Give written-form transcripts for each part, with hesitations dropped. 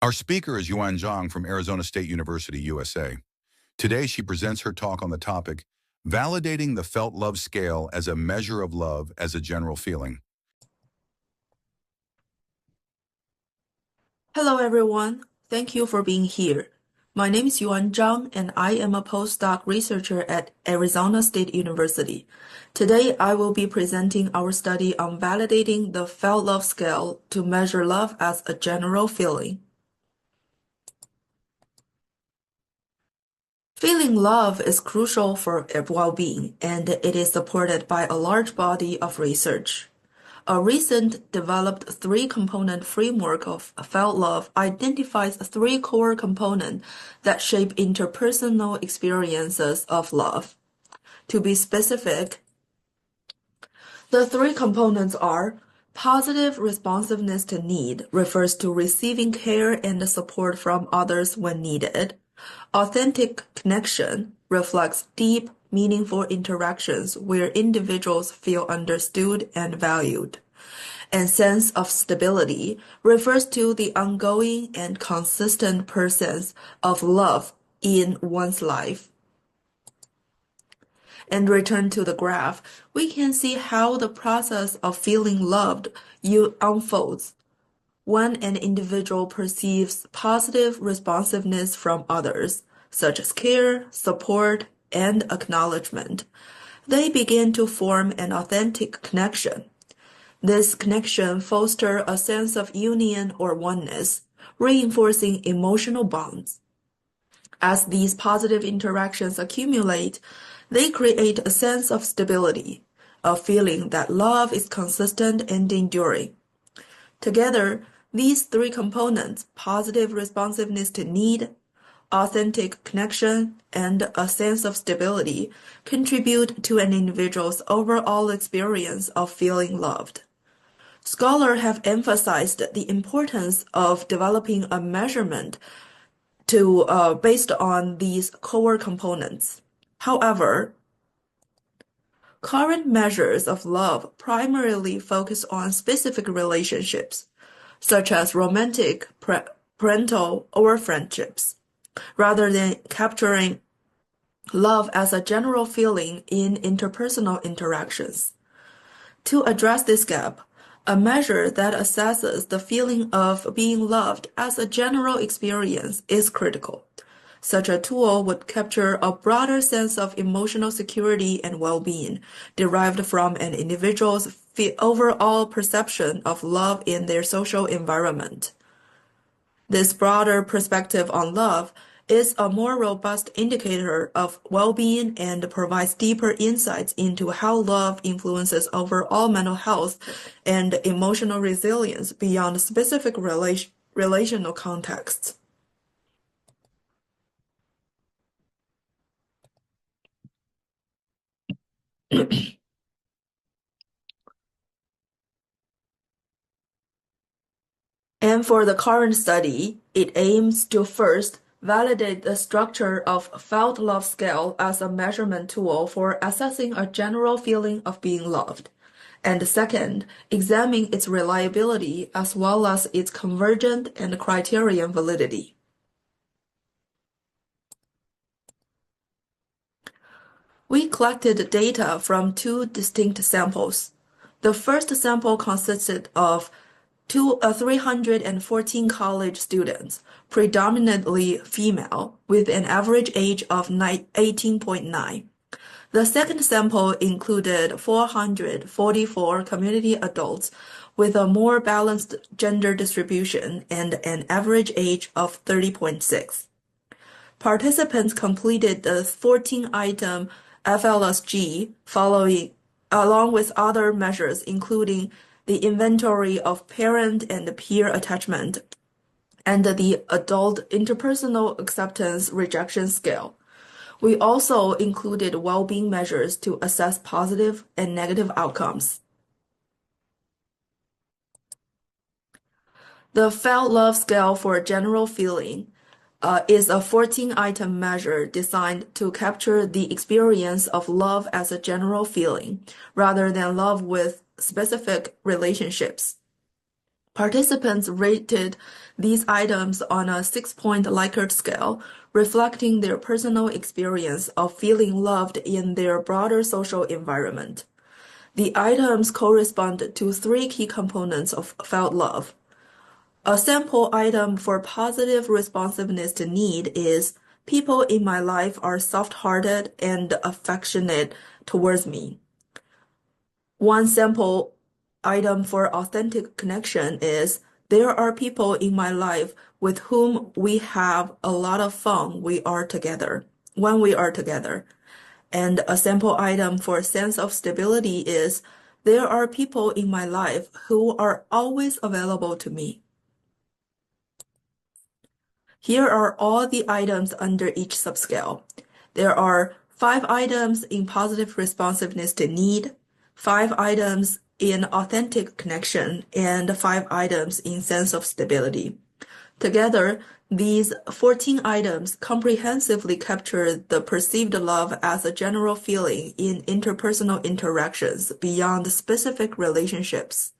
Our speaker is Yuan Zhang from Arizona State University, USA. Today, she presents her talk on the topic, Validating the Felt Love Scale as a Measure of Love as a General Feeling. Hello, everyone. Thank you for being here. My name is Yuan Zhang, and I am a postdoc researcher at Arizona State University. Today, I will be presenting our study on validating the felt love scale to measure love as a general feeling. Feeling love is crucial for well-being, and it is supported by a large body of research. A recent developed three-component framework of felt love identifies three core components that shape interpersonal experiences of love. To be specific, the three components are positive responsiveness to need, refers to receiving care and support from others when needed. Authentic connection reflects deep, meaningful interactions where individuals feel understood and valued. And sense of stability refers to the ongoing and consistent presence of love in one's life. And return to the graph, we can see how the process of feeling loved unfolds when an individual perceives positive responsiveness from others, such as care, support, and acknowledgement. They begin to form an authentic connection. This connection fosters a sense of union or oneness, reinforcing emotional bonds. As these positive interactions accumulate, they create a sense of stability, a feeling that love is consistent and enduring. Together, these three components, positive responsiveness to need, authentic connection, and a sense of stability, contribute to an individual's overall experience of feeling loved. Scholars have emphasized the importance of developing a measurement based on these core components. However, current measures of love primarily focus on specific relationships, such as romantic, parental, or friendships, rather than capturing love as a general feeling in interpersonal interactions. To address this gap, a measure that assesses the feeling of being loved as a general experience is critical. Such a tool would capture a broader sense of emotional security and well-being derived from an individual's overall perception of love in their social environment. This broader perspective on love is a more robust indicator of well-being and provides deeper insights into how love influences overall mental health and emotional resilience beyond specific relational contexts. And for the current study, it aims to first validate the structure of felt love scale as a measurement tool for assessing a general feeling of being loved. And second, examine its reliability as well as its convergent and criterion validity. We collected data from two distinct samples. The first sample consisted of 314 college students, predominantly female, with an average age of 18.9. The second sample included 444 community adults with a more balanced gender distribution and an average age of 30.6. Participants completed the 14-item FLSG along with other measures including the inventory of parent and peer attachment, and the adult interpersonal acceptance rejection scale. We also included well-being measures to assess positive and negative outcomes. The felt love scale for general feeling is a 14-item measure designed to capture the experience of love as a general feeling, rather than love with specific relationships. Participants rated these items on a 6-point Likert scale, reflecting their personal experience of feeling loved in their broader social environment. The items correspond to 3 key components of felt love. A sample item for positive responsiveness to need is people in my life are soft-hearted and affectionate towards me. One sample item for authentic connection is there are people in my life with whom we have a lot of fun when we are together. And a sample item for sense of stability is there are people in my life who are always available to me. Here are all the items under each subscale. There are 5 items in positive responsiveness to need, 5 items in authentic connection, and 5 items in sense of stability. Together, these 14 items comprehensively capture the perceived love as a general feeling in interpersonal interactions beyond specific relationships.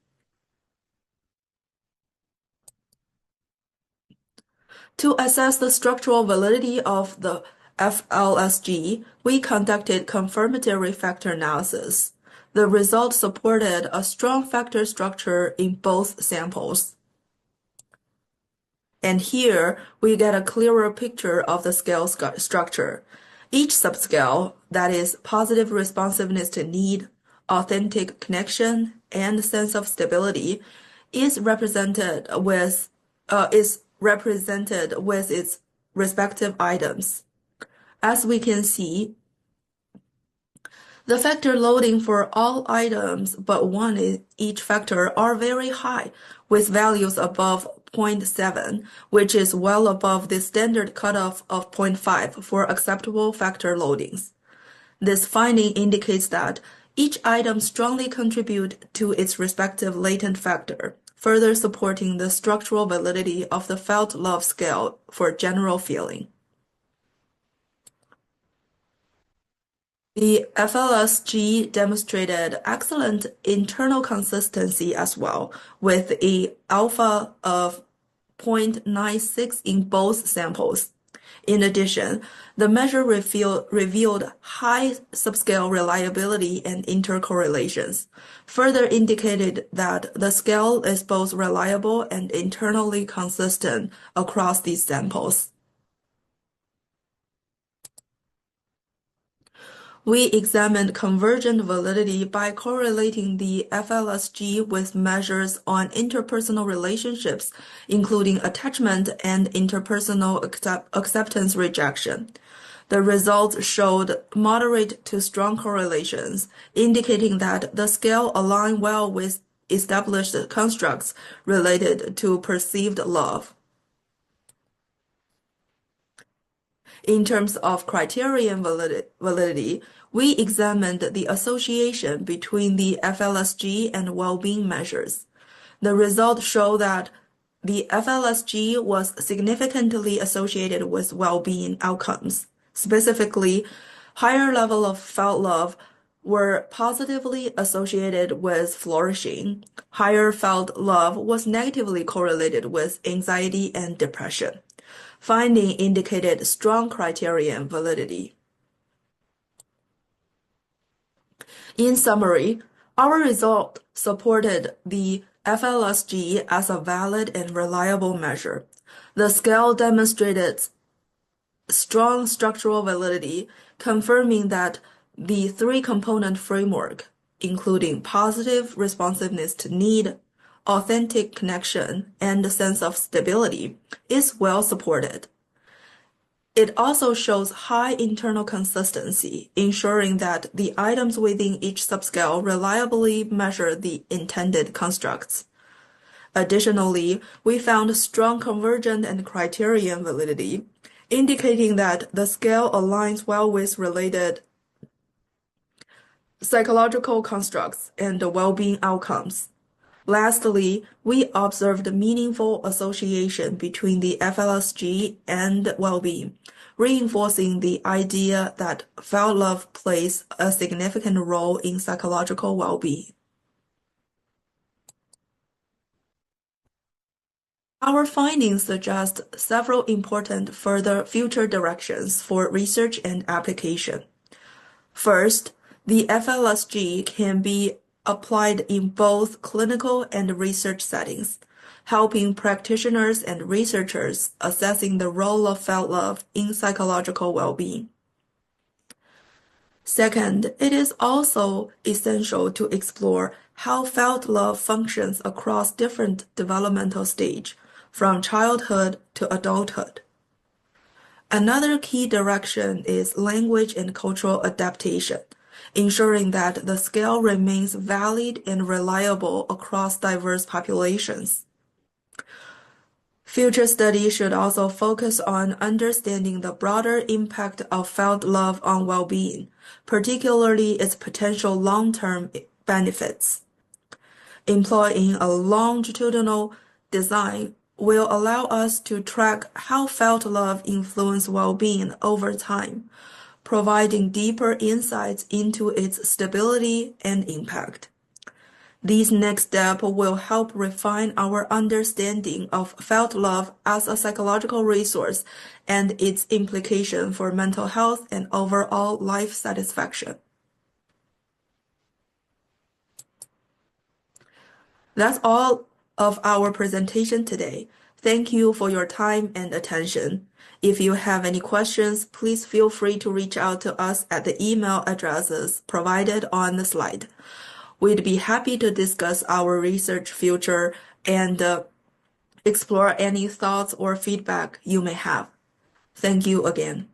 To assess the structural validity of the FLSG, we conducted confirmatory factor analysis. The result supported a strong factor structure in both samples. And here we get a clearer picture of the scale structure. Each subscale, that is positive responsiveness to need, authentic connection, and sense of stability, is represented with its respective items. As we can see, the factor loading for all items but one in each factor are very high, with values above 0.7, which is well above the standard cutoff of 0.5 for acceptable factor loadings. This finding indicates that each item strongly contributes to its respective latent factor, further supporting the structural validity of the felt love scale for general feeling. The FLSG demonstrated excellent internal consistency as well, with a alpha of 0.96 in both samples. In addition, the measure revealed high subscale reliability and intercorrelations, further indicated that the scale is both reliable and internally consistent across these samples. We examined convergent validity by correlating the FLSG with measures on interpersonal relationships, including attachment and interpersonal acceptance rejection. The results showed moderate to strong correlations, indicating that the scale aligned well with established constructs related to perceived love. In terms of criterion validity, we examined the association between the FLSG and well-being measures. The results show that the FLSG was significantly associated with well-being outcomes. Specifically, higher level of felt love were positively associated with flourishing. Higher felt love was negatively correlated with anxiety and depression. Finding indicated strong criterion validity. In summary, our result supported the FLSG as a valid and reliable measure. The scale demonstrated strong structural validity, confirming that the 3-component framework, including positive responsiveness to need, authentic connection, and a sense of stability, is well supported. It also shows high internal consistency, ensuring that the items within each subscale reliably measure the intended constructs. Additionally, we found strong convergent and criterion validity, indicating that the scale aligns well with related psychological constructs and well-being outcomes. Lastly, we observed meaningful association between the FLSG and well-being, reinforcing the idea that felt love plays a significant role in psychological well-being. Our findings suggest several important further future directions for research and application. First, the FLSG can be applied in both clinical and research settings, helping practitioners and researchers assessing the role of felt love in psychological well-being. Second, it is also essential to explore how felt love functions across different developmental stages, from childhood to adulthood. Another key direction is language and cultural adaptation, ensuring that the scale remains valid and reliable across diverse populations. Future studies should also focus on understanding the broader impact of felt love on well-being, particularly its potential long-term benefits. Employing a longitudinal design will allow us to track how felt love influences well-being over time, providing deeper insights into its stability and impact. These next steps will help refine our understanding of felt love as a psychological resource and its implication for mental health and overall life satisfaction. That's all of our presentation today. Thank you for your time and attention. If you have any questions, please feel free to reach out to us at the email addresses provided on the slide. We'd be happy to discuss our research future and explore any thoughts or feedback you may have. Thank you again.